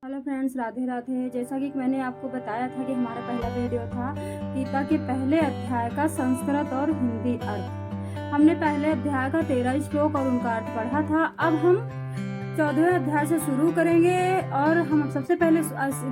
Hello friends, Radhe Radhe. जैसा कि मैंने आपको बताया था कि हमारा पहला वीडियो था गीता के पहले अध्याय का संस्कृत और हिंदी अर्थ। हमने पहले अध्याय का 13 श्लोक और उनका अर्थ पढ़ा था। अब हम 14वें अध्याय से शुरू करेंगे। और हम सबसे पहले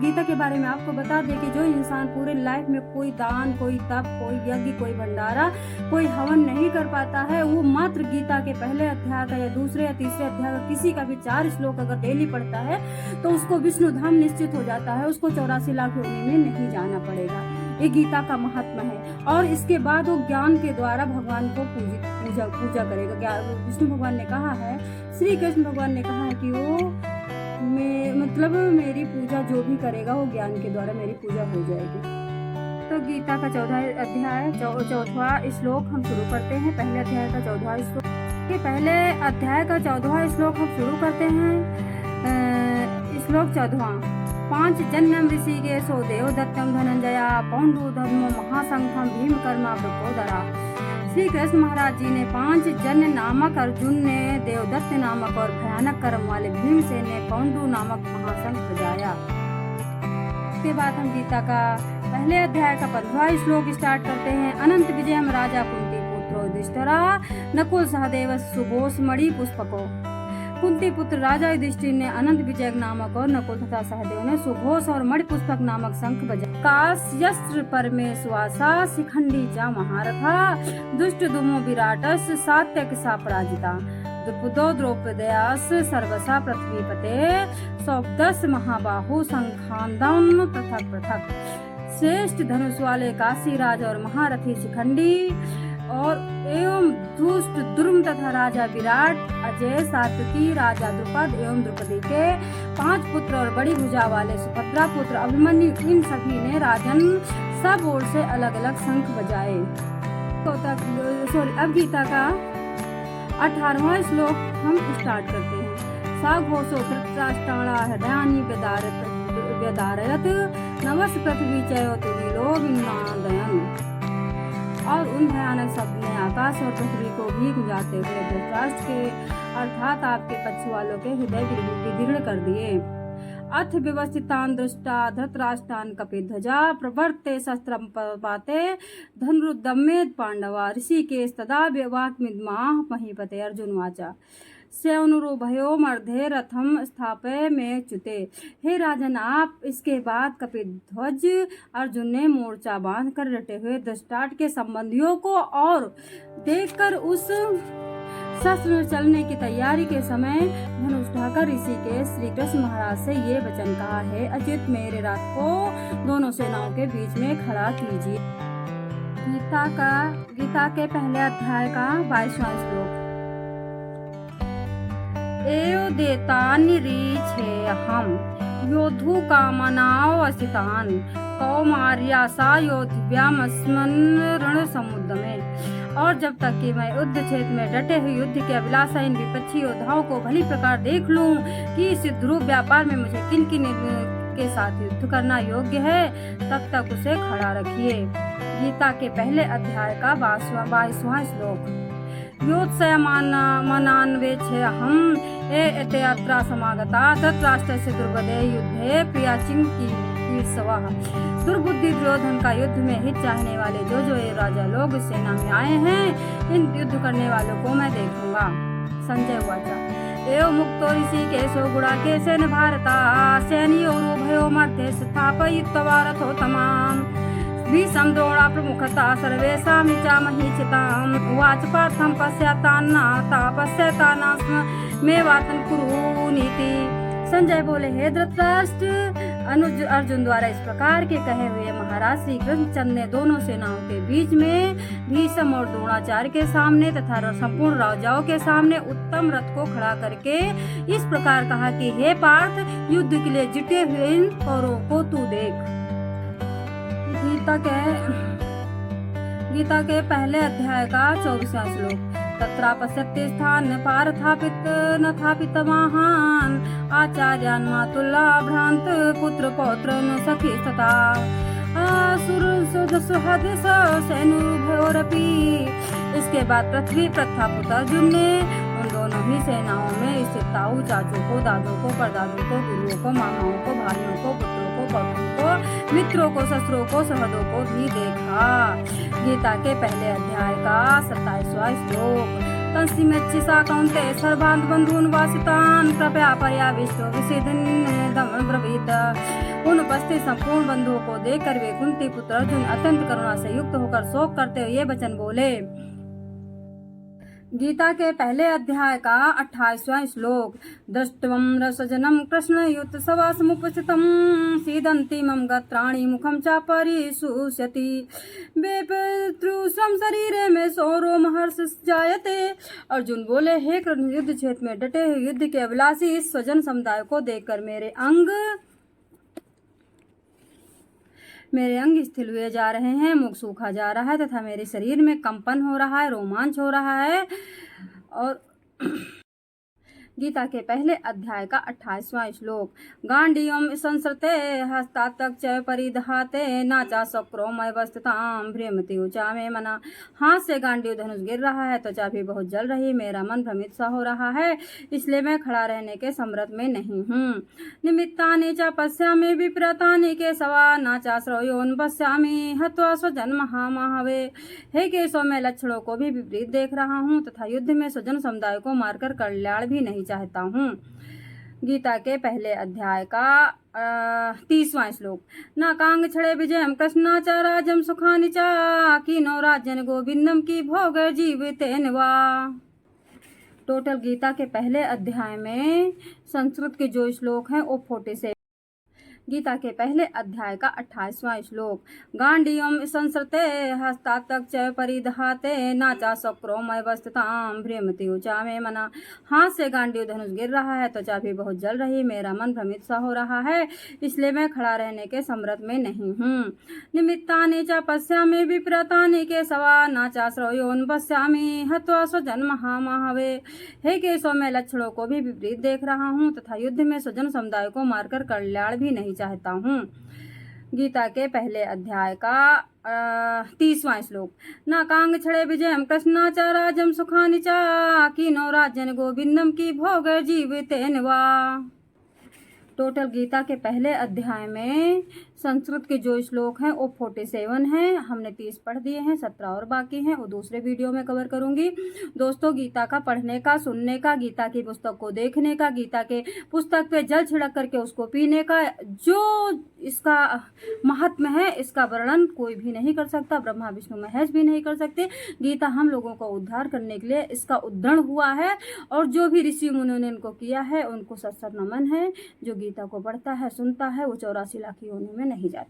गीता के बारे में आपको बता दें कि जो इंसान पूरे लाइफ में कोई दान, कोई तप, कोई यज्ञ, कोई भंडारा, कोई हवन नहीं कर पाता है, वो मात्र गीता के पहले अध्याय का या दूसरे या तीसरे अध्याय का किसी का भी 4 श्लोक अगर डेली पढ़ता है तो उसको विष्णु धाम निश्चित हो जाता है। उसको 84 लाख योनि में नहीं जाना पड़ेगा। ये गीता का महत्व है। और इसके बाद वो ज्ञान के द्वारा भगवान को पूजा करेगा। विष्णु भगवान ने कहा है, श्री कृष्ण भगवान ने कहा है कि वो मेरी पूजा जो भी करेगा वो ज्ञान के द्वारा मेरी पूजा हो जाएगी। तो गीता का 14 अध्याय 14वां श्लोक हम शुरू करते हैं। पहले अध्याय का 14वां श्लोक, ये पहले अध्याय का 14वां श्लोक हम शुरू करते हैं। श्लोक 14वां। 5 जन्म ऋषि के सो देव दत्तम धनंजया पौंडु धर्मो महासंघम भीम कर्मा ब्रकोदरा। श्री कृष्ण महाराज जी ने 5 जन्य नामक अर्जुन ने, देवदत्त नामक और भयानक कर्म वाले भीमसेन ने पौंडु नामक महासंघ बजाया। इसके बाद हम गीता का पहले अध्याय का 15वां श्लोक स्टार्ट करते हैं। अनंत विजयम राजा कुंती पुत्रो युधिष्ठिरा नकुल सहदेव सुघोष मणि पुष्पको। कुंती पुत्र राजा युधिष्ठिर ने अनंत विजय नामक और नकुल तथा सहदेव ने सुघोष और मणिपुष्पक नामक शंख बजाया। काश्यस्त्र परमेश्वासा शिखंडी चा महारथा दुष्ट दुमो विराटस सात्यक सा पराजिता। द्रुपदो द्रौपदयास सर्वसा पृथ्वीपते सौदस महाबाहु संखांदम पृथक पृथक। श्रेष्ठ धनुष वाले काशीराज और महारथी शिखंडी और एवं दुष्ट दुर्म तथा राजा विराट, अजय, सात्विकी, राजा द्रुपद एवं द्रुपदी के 5 पुत्र और बड़ी भुजा वाले सुभद्रा पुत्र अभिमन्यु, इन सभी ने राजन सब ओर से अलग अलग शंख बजाए। अब गीता का 18वां श्लोक हम स्टार्ट करते हैं। सा घोषो धृतराष्ट्राणा हृदयानि व्यदारयत नवस पृथ्वी चयोतु वीरो विन्नादयन्। और उन भयानक शब्द ने आकाश और पृथ्वी को भी गुंजाते हुए धृतराष्ट्र के अर्थात आपके पक्ष वालों के हृदय विदीर्ण कर दिए। अथ व्यवस्थितान दृष्टा धृतराष्ट्रान कपिध्वजा प्रवर्ते शस्त्रम पाते धनुर्दम्येत पांडवा ऋषिकेश तदा वाक्मिद्माह महीपते। अर्जुन वाचा सेवनुरुभयो मर्धे रथम स्थापय में च्युते। हे राजन, आप इसके बाद कपिध्वज अर्जुन ने मोर्चा बांध कर डटे हुए धृतराष्ट्र के संबंधियों को और देखकर उस शस्त्र में चलने की तैयारी के समय धनुष उठाकर ऋषिकेश श्री कृष्ण महाराज से ये वचन कहा है, अच्युत मेरे रथ को दोनों सेनाओं के बीच में खड़ा कीजिए। गीता के पहले अध्याय का 22वां श्लोक। एव देता निरीक्षे हम योद्धु कामनाओ असितान कौमार्यासा योद्ध्यामस्मन् रण समुद्र में। और जब तक कि मैं युद्ध क्षेत्र में डटे हुए युद्ध के अभिलाषा इन विपक्षी योद्धाओं को भली प्रकार देख लूं कि इस ध्रुव व्यापार में मुझे किन किन के साथ युद्ध करना योग्य है, तब तक उसे खड़ा रखिए। गीता के पहले अध्याय का 22वां श्लोक। योत्सय मनान्वे हम एते अत्रा समागता धृतराष्ट्रस्य दुर्बदे युद्धे प्रियाचिं कीर्षवः। दुर्बुद्धि दुर्योधन का युद्ध में हित चाहने वाले जो ये राजा लोग सेना में आए हैं, इन युद्ध करने वालों को मैं देखूंगा। संजय वाचा एवं मुक्तो ऋषिकेशो गुडाकेशेन भारता सैन्योरो भयो मध्ये स्थापयित्वा रथोत्तमाम् भीषम द्रोणा प्रमुखता सर्वेषां नीचामहीचिताम् उवाच पार्थं पश्यतानास्म मे वातन कुरुनीति। संजय बोले, हे धृतराष्ट्र, अनुज अर्जुन द्वारा इस प्रकार के कहे हुए महाराज श्री कृष्णचंद्र ने दोनों सेनाओं के बीच में भीषम और द्रोणाचार्य के सामने तथा संपूर्ण राजाओं के सामने उत्तम रथ को खड़ा करके इस प्रकार कहा कि हे पार्थ, युद्ध के लिए जुटे हुए इन कौरवों को तू देख। गीता के पहले अध्याय का 24वां श्लोक। तत्रा पश्यते स्थान पार्थापित न थापित महान आचार्यान् मातुल्ला भ्रांत पुत्र पौत्र न सखी तथा असुर सुहदस सैनुर्भयोरपि। इसके बाद पृथ्वी प्रथापुत अर्जुन ने उन दोनों सभी सेनाओं में स्थित ताऊ चाचों को, दादों को, परदादों को, गुरुओं को, मामाओं को, भाइयों को, पुत्रों को, पौत्रों को, मित्रों को, शस्त्रों को, सहदों को भी देखा। गीता के पहले अध्याय का 27वां श्लोक। कंसी मेच्छिसा कौन्ते सर्वान् बंधून् वासितान् कृपया पर्याविष्टो विषेदम् ब्रवीत। उन उपस्थित संपूर्ण बंधुओं को देखकर वे कुंती पुत्र अर्जुन अत्यंत करुणा से युक्त होकर शोक करते हुए ये वचन बोले। गीता के पहले अध्याय का 28वां श्लोक। दृष्टवं रसजनं कृष्णयुतसवासमुपस्थितं सीदन्ति मम गत्राणि मुखं च परिशुष्यति। बेपितृश्रम शरीरे में सौरो महर्ष जायते। अर्जुन बोले, हे कृष्ण, युद्ध क्षेत्र में डटे हुए युद्ध के अभिलाषी इस स्वजन समुदाय को देखकर मेरे अंग स्थिर हुए जा रहे हैं, मुख सूखा जा रहा है तथा मेरे शरीर में कंपन हो रहा है, रोमांच हो रहा है। और गीता के पहले अध्याय का 28वां श्लोक। गांडीवं संसृते हस्तातक च परिदहाते नाचा शक्रोमय वस्थितां भ्रमति ऊंचा में मना। हाथ से गांडीव धनुष गिर रहा है, त्वचा भी बहुत जल रही, मेरा मन भ्रमित सा हो रहा है, इसलिए मैं खड़ा रहने के समर्थ में नहीं हूँ। निमित्तानि च पश्यामि विप्रतानि केशवा नाचा श्रयोन् पश्यामि हत्वा स्वजन महामहवे। हे केशव, मैं लक्षणों को भी विपरीत देख रहा हूँ तथा युद्ध में स्वजन समुदाय को मारकर कल्याण भी नहीं चाहता हूँ। गीता के पहले अध्याय का 30वां श्लोक। नाकांग छड़े विजयम कृष्णाच राजम सुखानि च कीनो राज्यन गोविंदम की भोग जीवितेन वा। टोटल गीता के पहले अध्याय में संस्कृत के जो श्लोक हैं वो 47। गीता के पहले अध्याय का 28वां श्लोक। गांडीवं संसृते हस्तातक च परिदहाते नाचा शक्रोमय वस्थितां भ्रमति ऊंचा में मना। हाथ से गांडीव धनुष गिर रहा है, त्वचा भी बहुत जल रही, मेरा मन भ्रमित सा हो रहा है, इसलिए मैं खड़ा रहने के समर्थ में नहीं हूँ। निमित्तानि च पश्यामि विप्रतानि केशवा नाचा श्रयोन् पश्यामि हत्वा स्वजन महामहवे। हे केशव, मैं लक्षणों को भी विपरीत देख रहा हूँ तथा युद्ध में स्वजन समुदाय को मारकर कल्याण भी नहीं चाहता हूँ। गीता के पहले अध्याय का 30वां श्लोक। नाकांग छड़े विजयम कृष्णाच राजम सुखानि च कीनो राज्यन गोविंदम की भोग जीवितेन वा। टोटल गीता के पहले अध्याय में संस्कृत के जो श्लोक हैं वो 47 हैं। हमने 30 पढ़ दिए हैं, 17 और बाकी हैं, वो दूसरे वीडियो में कवर करूंगी। दोस्तों, गीता का पढ़ने का, सुनने का, गीता की पुस्तक को देखने का, गीता के पुस्तक पे जल छिड़क करके उसको पीने का, जो इसका महात्म्य है इसका वर्णन कोई भी नहीं कर सकता, ब्रह्मा विष्णु महेश भी नहीं कर सकते। गीता हम लोगों को उद्धार करने के लिए इसका उद्धरण हुआ है और जो भी ऋषि मुनियों ने इनको किया है उनको सत सत नमन है। जो गीता को पढ़ता है, सुनता है, वो 84 लाख योनि में नहीं जाता।